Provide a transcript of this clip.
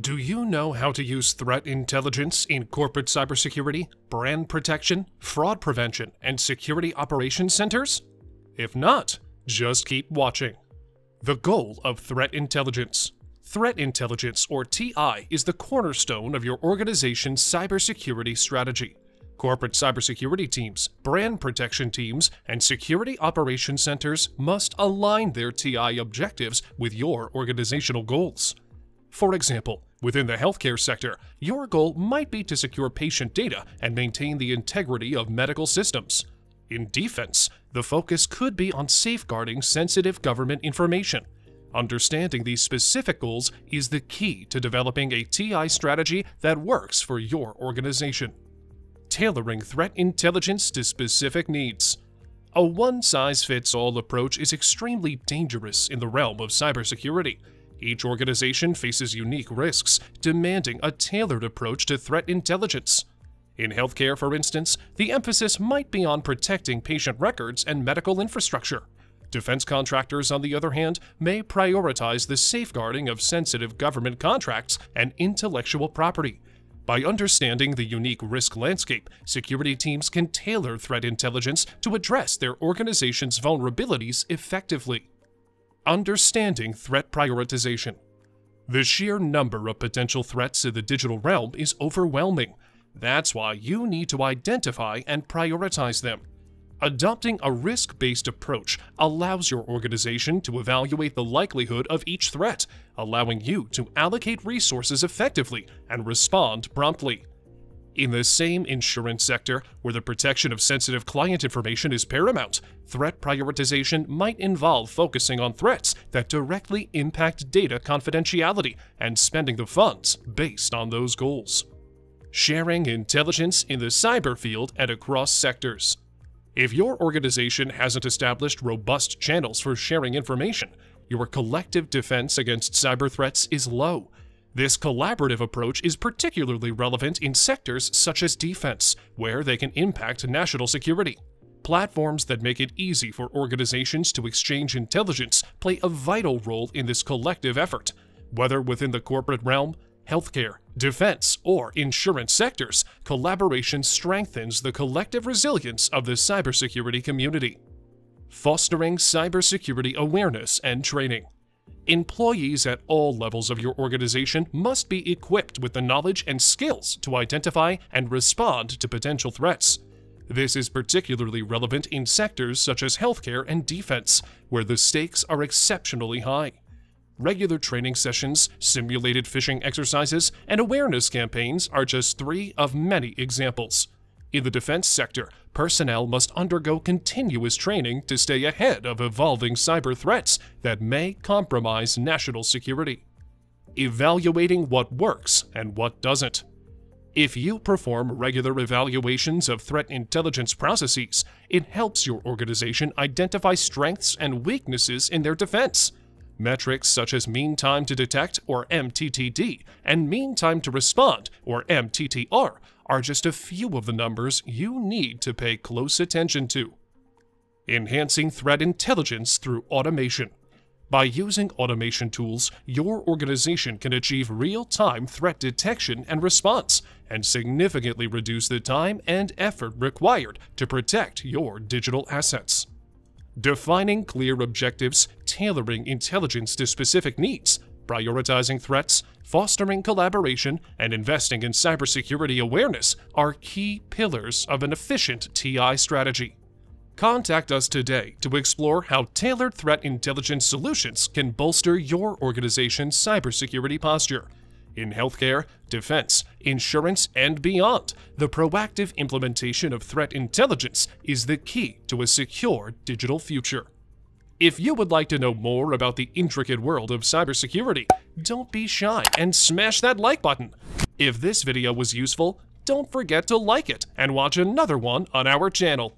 Do you know how to use threat intelligence in corporate cybersecurity, brand protection, fraud prevention, and security operations centers? If not, just keep watching. The goal of threat intelligence. Threat intelligence, or TI, is the cornerstone of your organization's cybersecurity strategy. Corporate cybersecurity teams, brand protection teams, and security operations centers must align their TI objectives with your organizational goals. For example, within the healthcare sector, your goal might be to secure patient data and maintain the integrity of medical systems. In defense, the focus could be on safeguarding sensitive government information. Understanding these specific goals is the key to developing a TI strategy that works for your organization. Tailoring threat intelligence to specific needs. A one-size-fits-all approach is extremely dangerous in the realm of cybersecurity. Each organization faces unique risks, demanding a tailored approach to threat intelligence. In healthcare, for instance, the emphasis might be on protecting patient records and medical infrastructure. Defense contractors, on the other hand, may prioritize the safeguarding of sensitive government contracts and intellectual property. By understanding the unique risk landscape, security teams can tailor threat intelligence to address their organization's vulnerabilities effectively. Understanding threat prioritization. The sheer number of potential threats in the digital realm is overwhelming. That's why you need to identify and prioritize them. Adopting a risk-based approach allows your organization to evaluate the likelihood of each threat, allowing you to allocate resources effectively and respond promptly. In the same insurance sector, where the protection of sensitive client information is paramount, threat prioritization might involve focusing on threats that directly impact data confidentiality and spending the funds based on those goals. Sharing intelligence in the cyber field and across sectors. If your organization hasn't established robust channels for sharing information, your collective defense against cyber threats is low. This collaborative approach is particularly relevant in sectors such as defense, where they can impact national security. Platforms that make it easy for organizations to exchange intelligence play a vital role in this collective effort. Whether within the corporate realm, healthcare, defense, or insurance sectors, collaboration strengthens the collective resilience of the cybersecurity community. Fostering cybersecurity awareness and training. Employees at all levels of your organization must be equipped with the knowledge and skills to identify and respond to potential threats. This is particularly relevant in sectors such as healthcare and defense, where the stakes are exceptionally high. Regular training sessions, simulated phishing exercises, and awareness campaigns are just three of many examples. In the defense sector, personnel must undergo continuous training to stay ahead of evolving cyber threats that may compromise national security. Evaluating what works and what doesn't. If you perform regular evaluations of threat intelligence processes, it helps your organization identify strengths and weaknesses in their defense. Metrics such as mean time to detect, or MTTD, and mean time to respond, or MTTR, are just a few of the numbers you need to pay close attention to. Enhancing threat intelligence through automation. By using automation tools, your organization can achieve real-time threat detection and response, and significantly reduce the time and effort required to protect your digital assets. Defining clear objectives, tailoring intelligence to specific needs, prioritizing threats, fostering collaboration, and investing in cybersecurity awareness are key pillars of an efficient TI strategy. Contact us today to explore how tailored threat intelligence solutions can bolster your organization's cybersecurity posture. In healthcare, defense, insurance, and beyond, the proactive implementation of threat intelligence is the key to a secure digital future. If you would like to know more about the intricate world of cybersecurity, don't be shy and smash that like button. If this video was useful, don't forget to like it and watch another one on our channel.